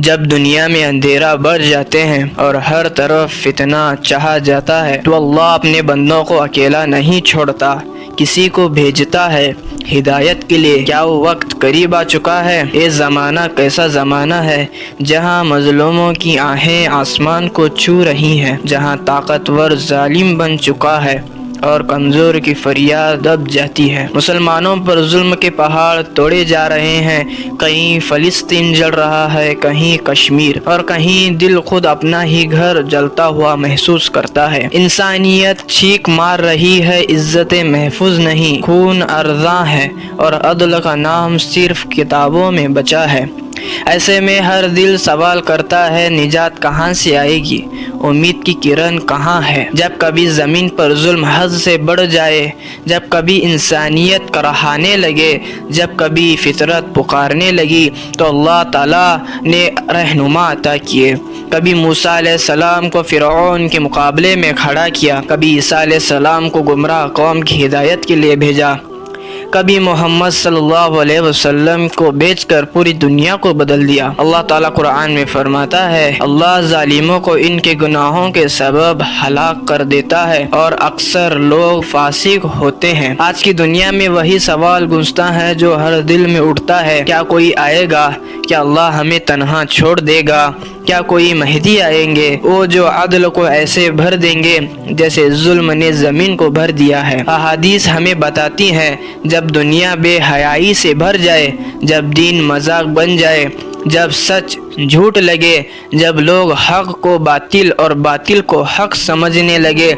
جب دنیا میں اندھیرا بڑھ جاتے ہیں اور ہر طرف فتنہ چاہا جاتا ہے تو اللہ اپنے بندوں کو اکیلا نہیں چھوڑتا، کسی کو بھیجتا ہے ہدایت کے لیے۔ کیا وہ وقت قریب آ چکا ہے؟ یہ زمانہ کیسا زمانہ ہے جہاں مظلوموں کی آہیں آسمان کو چھو رہی ہیں، جہاں طاقتور ظالم بن چکا ہے اور کمزور کی فریاد دب جاتی ہے۔ مسلمانوں پر ظلم کے پہاڑ توڑے جا رہے ہیں، کہیں فلسطین جل رہا ہے، کہیں کشمیر، اور کہیں دل خود اپنا ہی گھر جلتا ہوا محسوس کرتا ہے۔ انسانیت چیخ مار رہی ہے، عزت محفوظ نہیں، خون ارزاں ہے، اور عدل کا نام صرف کتابوں میں بچا ہے۔ ایسے میں ہر دل سوال کرتا ہے، نجات کہاں سے آئے گی؟ امید کی کرن کہاں ہے؟ جب کبھی زمین پر ظلم حد سے بڑھ جائے، جب کبھی انسانیت کراہنے لگے، جب کبھی فطرت پکارنے لگی، تو اللہ تعالیٰ نے رہنما عطا کیے۔ کبھی موسیٰ علیہ السلام کو فرعون کے مقابلے میں کھڑا کیا، کبھی عیسیٰ علیہ السلام کو گمراہ قوم کی ہدایت کے لیے بھیجا، کبھی محمد صلی اللہ علیہ وسلم کو بھیج کر پوری دنیا کو بدل دیا۔ اللہ تعالیٰ قرآن میں فرماتا ہے، اللہ ظالموں کو ان کے گناہوں کے سبب ہلاک کر دیتا ہے اور اکثر لوگ فاسق ہوتے ہیں۔ آج کی دنیا میں وہی سوال گونجتا ہے جو ہر دل میں اٹھتا ہے، کیا کوئی آئے گا؟ کیا اللہ ہمیں تنہا چھوڑ دے گا؟ کیا کوئی مہدی آئیں گے، وہ جو عدل کو ایسے بھر دیں گے جیسے ظلم نے زمین کو بھر دیا ہے؟ احادیث ہمیں بتاتی ہیں، جب دنیا بے حیائی سے بھر جائے، جب دین مذاق بن جائے، جب سچ جھوٹ لگے، جب لوگ حق کو باطل اور باطل کو حق سمجھنے لگے،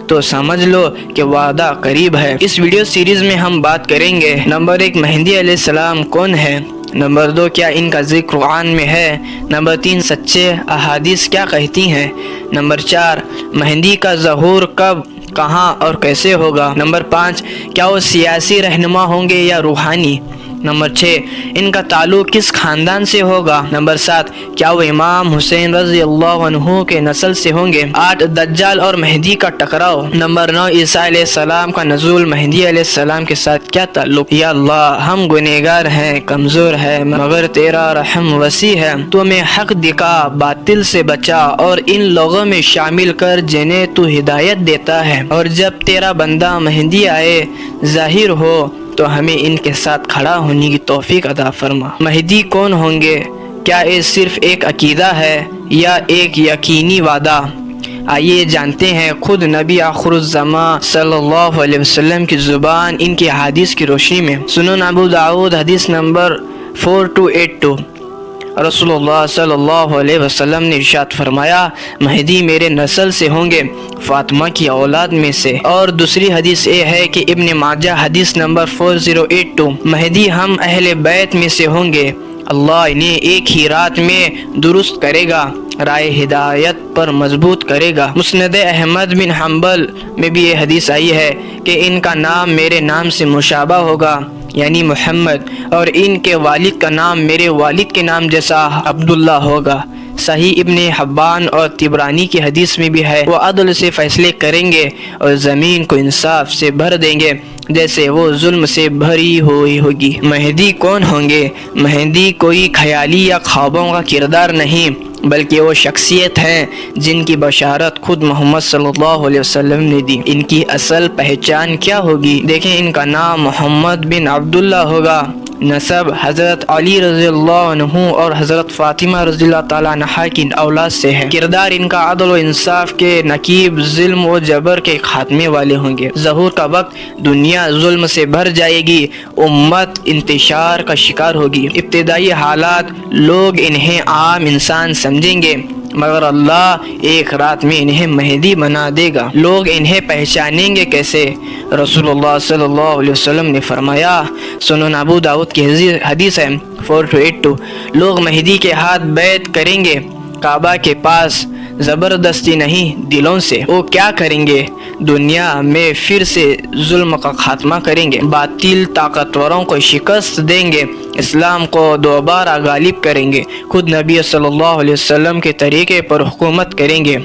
تو سمجھ لو کہ وعدہ قریب ہے۔ اس ویڈیو سیریز میں ہم بات کریں گے، نمبر 1، مہدی علیہ السلام کون ہے؟ نمبر 2، کیا ان کا ذکر قرآن میں ہے؟ نمبر 3، سچے احادیث کیا کہتی ہیں؟ نمبر 4، مہدی کا ظہور کب، کہاں اور کیسے ہوگا؟ نمبر 5، کیا وہ سیاسی رہنما ہوں گے یا روحانی؟ نمبر 6، ان کا تعلق کس خاندان سے ہوگا؟ نمبر 7، کیا وہ امام حسین رضی اللہ عنہ کے نسل سے ہوں گے؟ 8، دجال اور مہدی کا ٹکراؤ؟ نمبر 9، عیسیٰ علیہ السلام کا نزول مہدی علیہ السلام کے ساتھ کیا تعلق؟ یا اللہ، ہم گنہگار ہیں، کمزور ہیں، مگر تیرا رحم وسیع ہے، تو ہمیں حق دکھا، باطل سے بچا، اور ان لوگوں میں شامل کر جنہیں تو ہدایت دیتا ہے، اور جب تیرا بندہ مہدی آئے ظاہر ہو تو ہمیں ان کے ساتھ کھڑا ہونے کی توفیق عطا فرما۔ مہدی کون ہوں گے؟ کیا یہ صرف ایک عقیدہ ہے یا ایک یقینی وعدہ؟ آئیے جانتے ہیں خود نبی آخر الزمان صلی اللہ علیہ وسلم کی زبان ان کی حدیث کی روشنی میں۔ سنن ابو داؤد حدیث نمبر 4282، رسول اللہ صلی اللہ علیہ وسلم نے ارشاد فرمایا، مہدی میرے نسل سے ہوں گے، فاطمہ کی اولاد میں سے۔ اور دوسری حدیث یہ ہے کہ ابن ماجہ حدیث نمبر 4082، مہدی ہم اہل بیت میں سے ہوں گے، اللہ انہیں ایک ہی رات میں درست کرے گا، رائے ہدایت پر مضبوط کرے گا۔ مسند احمد بن حنبل میں بھی یہ حدیث آئی ہے کہ ان کا نام میرے نام سے مشابہ ہوگا، یعنی محمد، اور ان کے والد کا نام میرے والد کے نام جیسا عبداللہ ہوگا۔ صحیح ابن حبان اور طبرانی کی حدیث میں بھی ہے، وہ عدل سے فیصلے کریں گے اور زمین کو انصاف سے بھر دیں گے جیسے وہ ظلم سے بھری ہوئی ہوگی۔ مہدی کون ہوں گے؟ مہدی کوئی خیالی یا خوابوں کا کردار نہیں، بلکہ وہ شخصیت ہیں جن کی بشارت خود محمد صلی اللہ علیہ وسلم نے دی۔ ان کی اصل پہچان کیا ہوگی؟ دیکھیں، ان کا نام محمد بن عبداللہ ہوگا، نسب حضرت علی رضی اللہ عنہ اور حضرت فاطمہ رضی اللہ تعالیٰ عنہا کی اولاد سے ہے۔ کردار ان کا عدل و انصاف کے نقیب، ظلم و جبر کے خاتمے والے ہوں گے۔ ظہور کا وقت، دنیا ظلم سے بھر جائے گی، امت انتشار کا شکار ہوگی۔ ابتدائی حالات، لوگ انہیں عام انسان سمجھیں گے، مگر اللہ ایک رات میں انہیں مہدی بنا دے گا۔ لوگ انہیں پہچانیں گے کیسے؟ رسول اللہ صلی اللہ علیہ وسلم نے فرمایا، سنن ابو داؤد کی حدیث ہے 4282، لوگ مہدی کے ہاتھ بیعت کریں گے، کعبہ کے پاس، زبردستی نہیں، دلوں سے۔ وہ کیا کریں گے؟ دنیا میں پھر سے ظلم کا خاتمہ کریں گے، باطل طاقتوروں کو شکست دیں گے، اسلام کو دوبارہ غالب کریں گے، خود نبی صلی اللہ علیہ وسلم کے طریقے پر حکومت کریں گے۔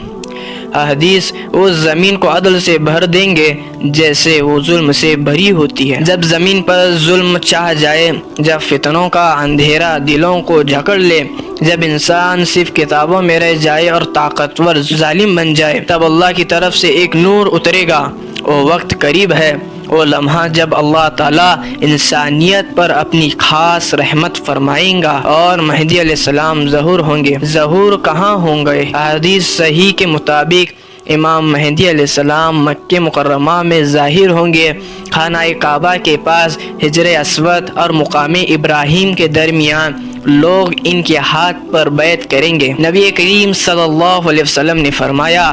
احادیث اس زمین کو عدل سے بھر دیں گے جیسے وہ ظلم سے بھری ہوتی ہے۔ جب زمین پر ظلم چھا جائے، جب فتنوں کا اندھیرا دلوں کو جکڑ لے، جب انسان صرف کتابوں میں رہ جائے اور طاقتور ظالم بن جائے، تب اللہ کی طرف سے ایک نور اترے گا۔ وہ وقت قریب ہے، وہ لمحہ جب اللہ تعالیٰ انسانیت پر اپنی خاص رحمت فرمائیں گا اور مہدی علیہ السلام ظہور ہوں گے۔ ظہور کہاں ہوں گے؟ حدیث صحیح کے مطابق امام مہدی علیہ السلام مکہ مکرمہ میں ظاہر ہوں گے، خانہ کعبہ کے پاس حجر اسود اور مقام ابراہیم کے درمیان لوگ ان کے ہاتھ پر بیعت کریں گے۔ نبی کریم صلی اللہ علیہ وسلم نے فرمایا،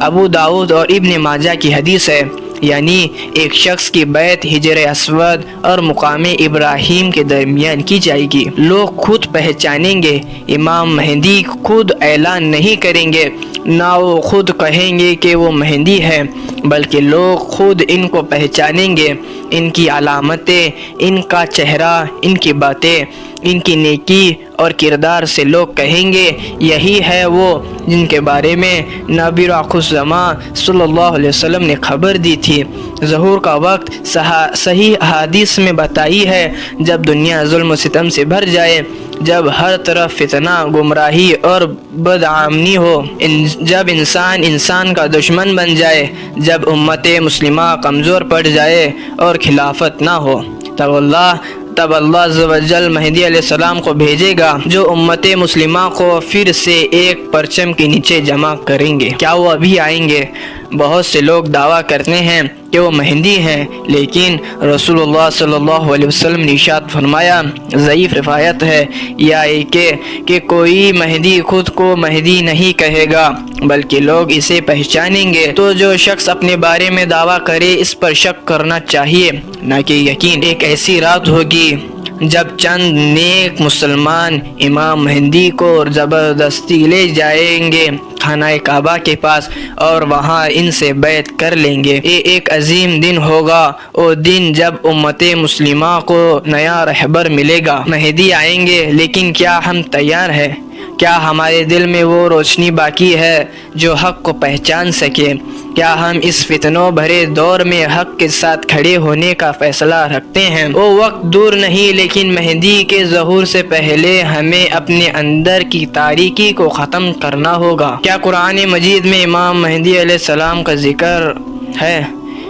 ابو داؤد اور ابن ماجہ کی حدیث ہے، یعنی ایک شخص کی بیعت حجر اسود اور مقام ابراہیم کے درمیان کی جائے گی۔ لوگ خود پہچانیں گے، امام مہدی خود اعلان نہیں کریں گے، نہ وہ خود کہیں گے کہ وہ مہدی ہے، بلکہ لوگ خود ان کو پہچانیں گے، ان کی علامتیں، ان کا چہرہ، ان کی باتیں، ان کی نیکی اور کردار سے لوگ کہیں گے یہی ہے وہ جن کے بارے میں نبی آخر الزمان صلی اللہ علیہ وسلم نے خبر دی تھی۔ ظہور کا وقت صحیح حدیث میں بتائی ہے، جب دنیا ظلم و ستم سے بھر جائے، جب ہر طرف فتنہ، گمراہی اور بدعامنی ہو، جب انسان کا دشمن بن جائے، جب امت مسلمہ کمزور پڑ جائے اور خلافت نہ ہو، تب اللہ عز و جل مہدی علیہ السلام کو بھیجے گا، جو امت مسلمہ کو پھر سے ایک پرچم کے نیچے جمع کریں گے۔ کیا وہ ابھی آئیں گے؟ بہت سے لوگ دعویٰ کرتے ہیں کہ وہ مہدی ہیں، لیکن رسول اللہ صلی اللہ علیہ وسلم نے ارشاد فرمایا، ضعیف روایت ہے کہ کوئی مہدی خود کو مہدی نہیں کہے گا، بلکہ لوگ اسے پہچانیں گے۔ تو جو شخص اپنے بارے میں دعویٰ کرے اس پر شک کرنا چاہیے، نہ کہ یقین۔ ایک ایسی رات ہوگی جب چند نیک مسلمان امام مہدی کو زبردستی لے جائیں گے خانہ کعبہ کے پاس اور وہاں ان سے بیعت کر لیں گے۔ یہ ایک عظیم دن ہوگا، وہ دن جب امت مسلمہ کو نیا رہبر ملے گا۔ مہدی آئیں گے، لیکن کیا ہم تیار ہیں؟ کیا ہمارے دل میں وہ روشنی باقی ہے جو حق کو پہچان سکے؟ کیا ہم اس فتنوں بھرے دور میں حق کے ساتھ کھڑے ہونے کا فیصلہ رکھتے ہیں؟ وہ وقت دور نہیں، لیکن مہدی کے ظہور سے پہلے ہمیں اپنے اندر کی تاریکی کو ختم کرنا ہوگا۔ کیا قرآن مجید میں امام مہدی علیہ السلام کا ذکر ہے؟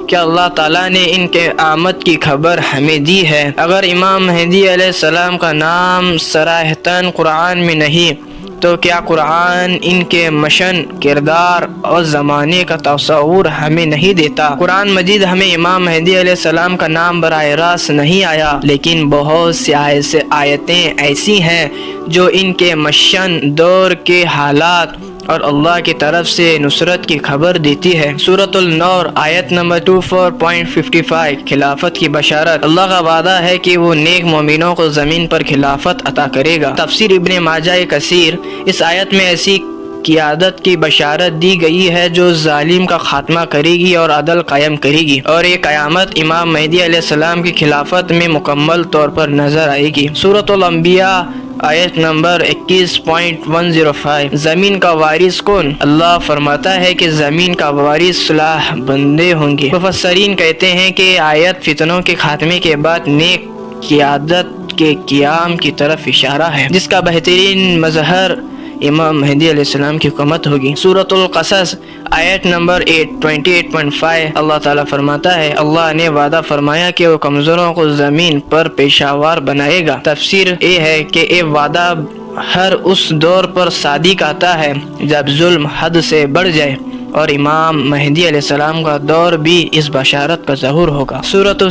کیا اللہ تعالیٰ نے ان کے آمد کی خبر ہمیں دی ہے؟ اگر امام مہدی علیہ السلام کا نام صراحتاً قرآن میں نہیں، تو کیا قرآن ان کے مشن، کردار اور زمانے کا تصور ہمیں نہیں دیتا؟ قرآن مجید ہمیں امام مہدی علیہ السلام کا نام براہ راست نہیں آیا، لیکن بہت سی آیتیں ایسی ہیں جو ان کے مشن، دور کے حالات اور اللہ کی طرف سے نصرت کی خبر دیتی ہے۔ سورۃ النور آیت نمبر 24.55 خلافت کی بشارت۔ اللہ کا وعدہ ہے کہ وہ نیک مومنوں کو زمین پر خلافت عطا کرے گا۔ تفسیر ابن ماجہ کثیر، اس آیت میں ایسی قیادت کی بشارت دی گئی ہے جو ظالم کا خاتمہ کرے گی اور عدل قائم کرے گی، اور یہ قیامت امام مہدی علیہ السلام کی خلافت میں مکمل طور پر نظر آئے گی۔ سورۃ الانبیاء آیت نمبر 21.105 زمین کا وارث کون؟ اللہ فرماتا ہے کہ زمین کا وارث صالح بندے ہوں گے۔ مفسرین کہتے ہیں کہ آیت فتنوں کے خاتمے کے بعد نیک قیادت کے قیام کی طرف اشارہ ہے، جس کا بہترین مظہر امام مہدی علیہ السلام کی حکومت ہوگی۔ سورۃ القصص آیت نمبر 28.5 اللہ تعالیٰ فرماتا ہے، اللہ نے وعدہ فرمایا کہ وہ کمزوروں کو زمین پر پیشاور بنائے گا۔ تفسیر یہ ہے کہ یہ وعدہ ہر اس دور پر صادق آتا ہے جب ظلم حد سے بڑھ جائے، اور امام مہدی علیہ السلام کا دور بھی اس بشارت کا ظہور ہوگا۔ سورۃ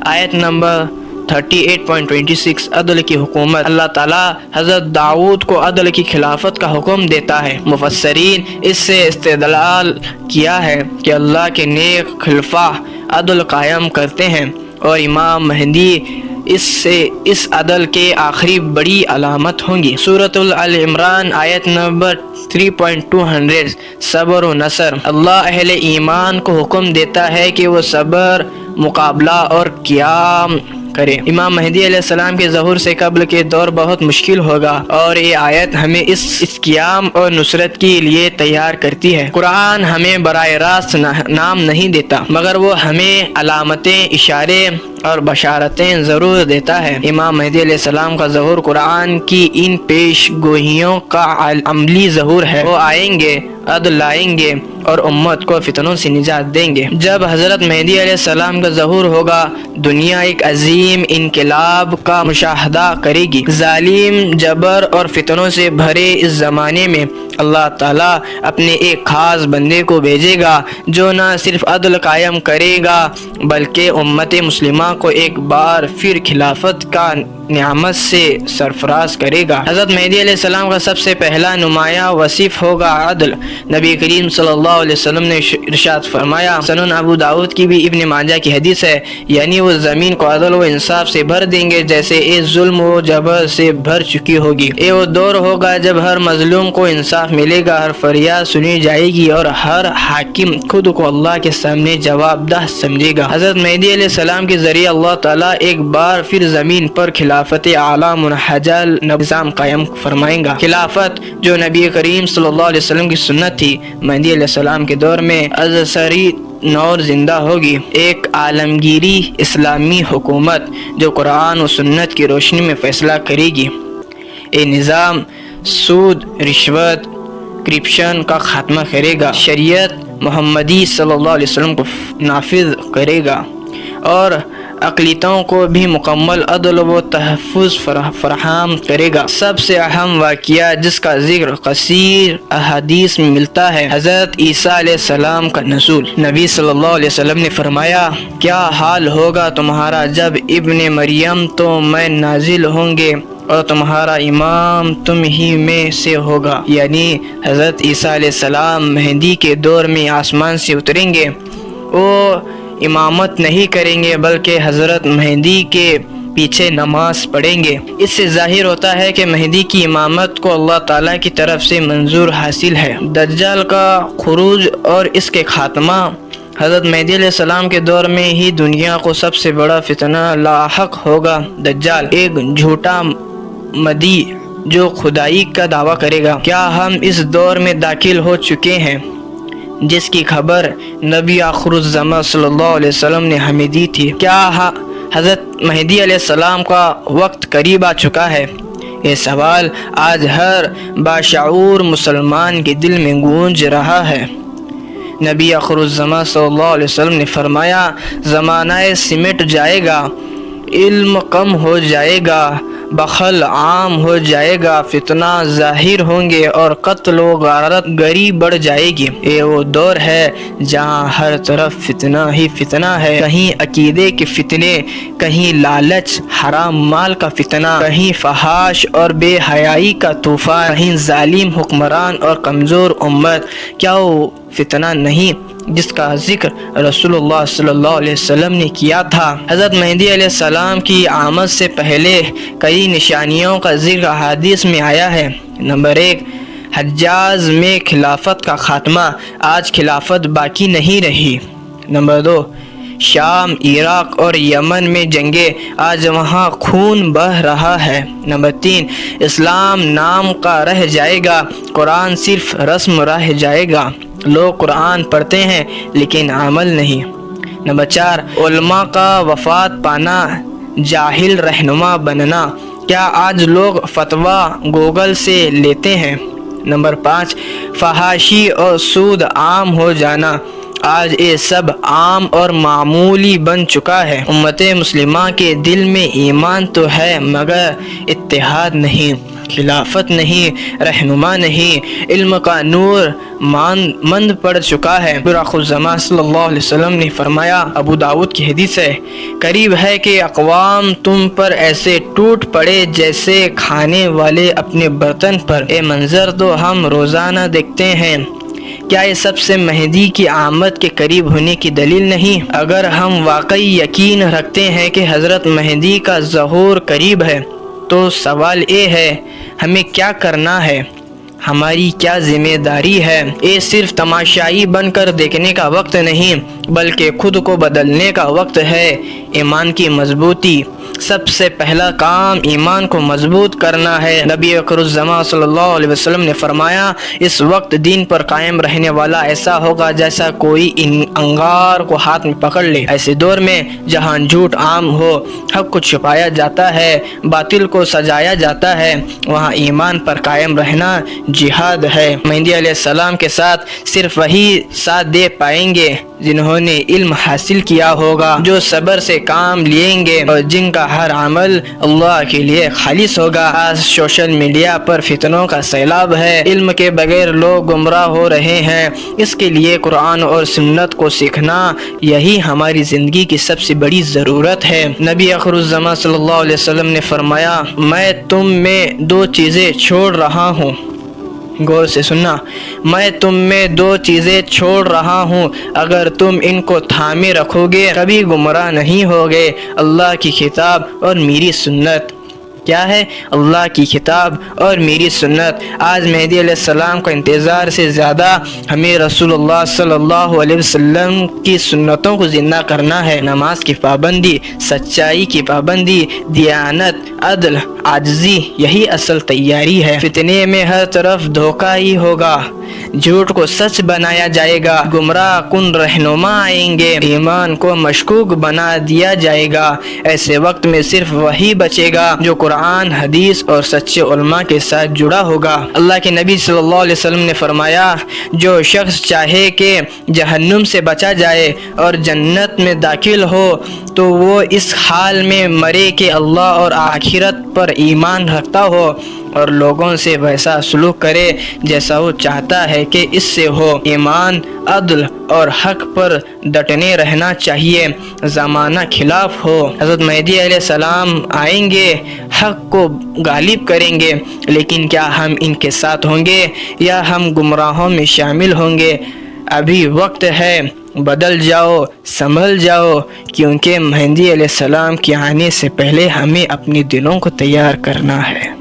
آیت نمبر 38.26 عدل کی حکومت۔ اللہ تعالیٰ حضرت داؤد کو عدل کی خلافت کا حکم دیتا ہے۔ مفسرین اس سے استدلال کیا ہے کہ اللہ کے نیک خلفاء عدل قائم کرتے ہیں، اور امام مہدی اس عدل کے آخری بڑی علامت ہوں گی۔ سورۃ آل عمران آیت نمبر 3.200 صبر و نصر۔ اللہ اہل ایمان کو حکم دیتا ہے کہ وہ صبر مقابلہ اور قیام کریں۔ امام مہدی علیہ السلام کے ظہور سے قبل کے دور بہت مشکل ہوگا، اور یہ آیت ہمیں اس قیام اور نصرت کے لیے تیار کرتی ہے۔ قرآن ہمیں براہ راست نام نہیں دیتا، مگر وہ ہمیں علامتیں، اشارے اور بشارتیں ضرور دیتا ہے۔ امام مہدی علیہ السلام کا ظہور قرآن کی ان پیش گوئیوں کا عملی ظہور ہے۔ وہ آئیں گے، عدل لائیں گے اور امت کو فتنوں سے نجات دیں گے۔ جب حضرت مہدی علیہ السلام کا ظہور ہوگا، دنیا ایک عظیم انقلاب کا مشاہدہ کرے گی۔ ظالم، جبر اور فتنوں سے بھرے اس زمانے میں اللہ تعالیٰ اپنے ایک خاص بندے کو بھیجے گا، جو نہ صرف عدل قائم کرے گا بلکہ امت مسلمہ کو ایک بار پھر خلافت کا نعمت سے سرفراز کرے گا۔ حضرت مہدی علیہ السلام کا سب سے پہلا نمایاں وصف ہوگا عدل۔ نبی کریم صلی اللہ علیہ وسلم نے ارشاد فرمایا، سنن ابو داؤد کی بھی ابن ماجہ کی حدیث ہے، یعنی وہ زمین کو عدل و انصاف سے بھر دیں گے جیسے یہ ظلم و جبر سے بھر چکی ہوگی۔ یہ وہ دور ہوگا جب ہر مظلوم کو انصاف ملے گا، ہر فریاد سنی جائے گی اور ہر حاکم خود کو اللہ کے سامنے جواب دہ سمجھے گا۔ حضرت مہدی علیہ السلام کے ذریعے اللہ تعالیٰ ایک بار پھر زمین پر خلافت اعلیٰ منہجہ نظام قائم فرمائیں گا۔ خلافت جو نبی کریم صلی اللہ علیہ وسلم کی سنت تھی، مہدی علیہ السلام کے دور میں ازسری نور زندہ ہوگی، ایک عالمگیری اسلامی حکومت جو قرآن و سنت کی روشنی میں فیصلہ کرے گی۔ یہ نظام سود، رشوت، کرپشن کا خاتمہ کرے گا، شریعت محمدی صلی اللہ علیہ وسلم کو نافذ کرے گا اور اقلیتوں کو بھی مکمل عدل و تحفظ فراہم کرے گا۔ سب سے اہم واقعہ جس کا ذکر کثیر احادیث میں ملتا ہے، حضرت عیسیٰ علیہ السلام کا نزول۔ نبی صلی اللہ علیہ وسلم نے فرمایا، کیا حال ہوگا تمہارا جب ابن مریم تو میں نازل ہوں گے اور تمہارا امام تم ہی میں سے ہوگا، یعنی حضرت عیسیٰ علیہ السلام مہدی کے دور میں آسمان سے اتریں گے۔ وہ امامت نہیں کریں گے بلکہ حضرت مہدی کے پیچھے نماز پڑھیں گے۔ اس سے ظاہر ہوتا ہے کہ مہدی کی امامت کو اللہ تعالیٰ کی طرف سے منظور حاصل ہے۔ دجال کا خروج اور اس کے خاتمہ۔ حضرت مہدی علیہ السلام کے دور میں ہی دنیا کو سب سے بڑا فتنہ لاحق ہوگا۔ دجال ایک جھوٹا مدعی جو خدائی کا دعویٰ کرے گا۔ کیا ہم اس دور میں داخل ہو چکے ہیں جس کی خبر نبی آخر الزمان صلی اللہ علیہ وسلم نے ہمیں دی تھی؟ کیا حضرت مہدی علیہ السلام کا وقت قریب آ چکا ہے؟ یہ سوال آج ہر باشعور مسلمان کے دل میں گونج رہا ہے۔ نبی آخر الزمان صلی اللہ علیہ وسلم نے فرمایا، زمانہ سمٹ جائے گا، علم کم ہو جائے گا، بخل عام ہو جائے گا، فتنہ ظاہر ہوں گے اور قتل و غارت گری بڑھ جائے گی۔ یہ وہ دور ہے جہاں ہر طرف فتنہ ہی فتنہ ہے، کہیں عقیدے کے فتنے، کہیں لالچ حرام مال کا فتنہ، کہیں فحش اور بے حیائی کا طوفان، کہیں ظالم حکمران اور کمزور امت۔ کیا وہ فتنہ نہیں جس کا ذکر رسول اللہ صلی اللہ علیہ وسلم نے کیا تھا؟ حضرت مہدی علیہ السلام کی آمد سے پہلے کئی نشانیوں کا ذکر احادیث میں آیا ہے۔ نمبر 1، حجاز میں خلافت کا خاتمہ، آج خلافت باقی نہیں رہی۔ نمبر 2، شام، عراق اور یمن میں جنگیں، آج وہاں خون بہہ رہا ہے۔ نمبر 3، اسلام نام کا رہ جائے گا، قرآن صرف رسم رہ جائے گا، لوگ قرآن پڑھتے ہیں لیکن عمل نہیں۔ نمبر 4، علماء کا وفات پانا، جاہل رہنما بننا، کیا آج لوگ فتویٰ گوگل سے لیتے ہیں؟ نمبر 5، فحاشی اور سود عام ہو جانا، آج یہ سب عام اور معمولی بن چکا ہے۔ امت مسلمہ کے دل میں ایمان تو ہے مگر اتحاد نہیں، خلافت نہیں، رہنما نہیں، علم کا نور مند پڑ چکا ہے۔ آخر الزمان صلی اللہ علیہ وسلم نے فرمایا، ابو داؤد کی حدیث ہے، قریب ہے کہ اقوام تم پر ایسے ٹوٹ پڑے جیسے کھانے والے اپنے برتن پر۔ یہ منظر تو ہم روزانہ دیکھتے ہیں، کیا یہ سب سے مہدی کی آمد کے قریب ہونے کی دلیل نہیں؟ اگر ہم واقعی یقین رکھتے ہیں کہ حضرت مہدی کا ظہور قریب ہے تو سوال یہ ہے، ہمیں کیا کرنا ہے؟ ہماری کیا ذمہ داری ہے۔ یہ صرف تماشائی بن کر دیکھنے کا وقت نہیں بلکہ خود کو بدلنے کا وقت ہے۔ ایمان کی مضبوطی، سب سے پہلا کام ایمان کو مضبوط کرنا ہے۔ نبی اکرم الزمان صلی اللہ علیہ وسلم نے فرمایا، اس وقت دین پر قائم رہنے والا ایسا ہوگا جیسا کوئی انگار کو ہاتھ میں پکڑ لے۔ ایسے دور میں جہاں جھوٹ عام ہو، حق کو چھپایا جاتا ہے، باطل کو سجایا جاتا ہے، وہاں ایمان پر قائم رہنا جہاد ہے۔ مہدی علیہ السلام کے ساتھ صرف وہی ساتھ دے پائیں گے جنہوں نے علم حاصل کیا ہوگا، جو صبر سے کام لیں گے اور جن کا ہر عمل اللہ کے لیے خالص ہوگا۔ آج سوشل میڈیا پر فتنوں کا سیلاب ہے، علم کے بغیر لوگ گمراہ ہو رہے ہیں۔ اس کے لیے قرآن اور سنت کو سیکھنا، یہی ہماری زندگی کی سب سے بڑی ضرورت ہے۔ نبی اخر الزمان صلی اللہ علیہ وسلم نے فرمایا، میں تم میں دو چیزیں چھوڑ رہا ہوں، غور سے سننا، میں تم میں دو چیزیں چھوڑ رہا ہوں، اگر تم ان کو تھامے رکھو گے کبھی گمراہ نہیں ہوگے، اللہ کی کتاب اور میری سنت۔ کیا ہے؟ اللہ کی کتاب اور میری سنت۔ آج مہدی علیہ السلام کا انتظار سے زیادہ ہمیں رسول اللہ صلی اللہ علیہ وسلم کی سنتوں کو زندہ کرنا ہے۔ نماز کی پابندی، سچائی کی پابندی، دیانت، عدل، عاجزی، یہی اصل تیاری ہے۔ فتنے میں ہر طرف دھوکہ ہی ہوگا، جھوٹ کو سچ بنایا جائے گا، گمراہ کن رہنما آئیں گے، ایمان کو مشکوک بنا دیا جائے گا۔ ایسے وقت میں صرف وہی بچے گا جو قرآن، حدیث اور سچے علماء کے ساتھ جڑا ہوگا۔ اللہ کے نبی صلی اللہ علیہ وسلم نے فرمایا، جو شخص چاہے کہ جہنم سے بچا جائے اور جنت میں داخل ہو تو وہ اس حال میں مرے کہ اللہ اور آخرت پر ایمان رکھتا ہو اور لوگوں سے ویسا سلوک کرے جیسا وہ چاہتا ہے کہ اس سے ہو۔ ایمان، عدل اور حق پر ڈٹنے رہنا چاہیے، زمانہ خلاف ہو۔ حضرت مہدی علیہ السلام آئیں گے، حق کو غالب کریں گے، لیکن کیا ہم ان کے ساتھ ہوں گے یا ہم گمراہوں میں شامل ہوں گے؟ ابھی وقت ہے، بدل جاؤ، سنبھل جاؤ، کیونکہ مہدی علیہ السلام کے آنے سے پہلے ہمیں اپنے دلوں کو تیار کرنا ہے۔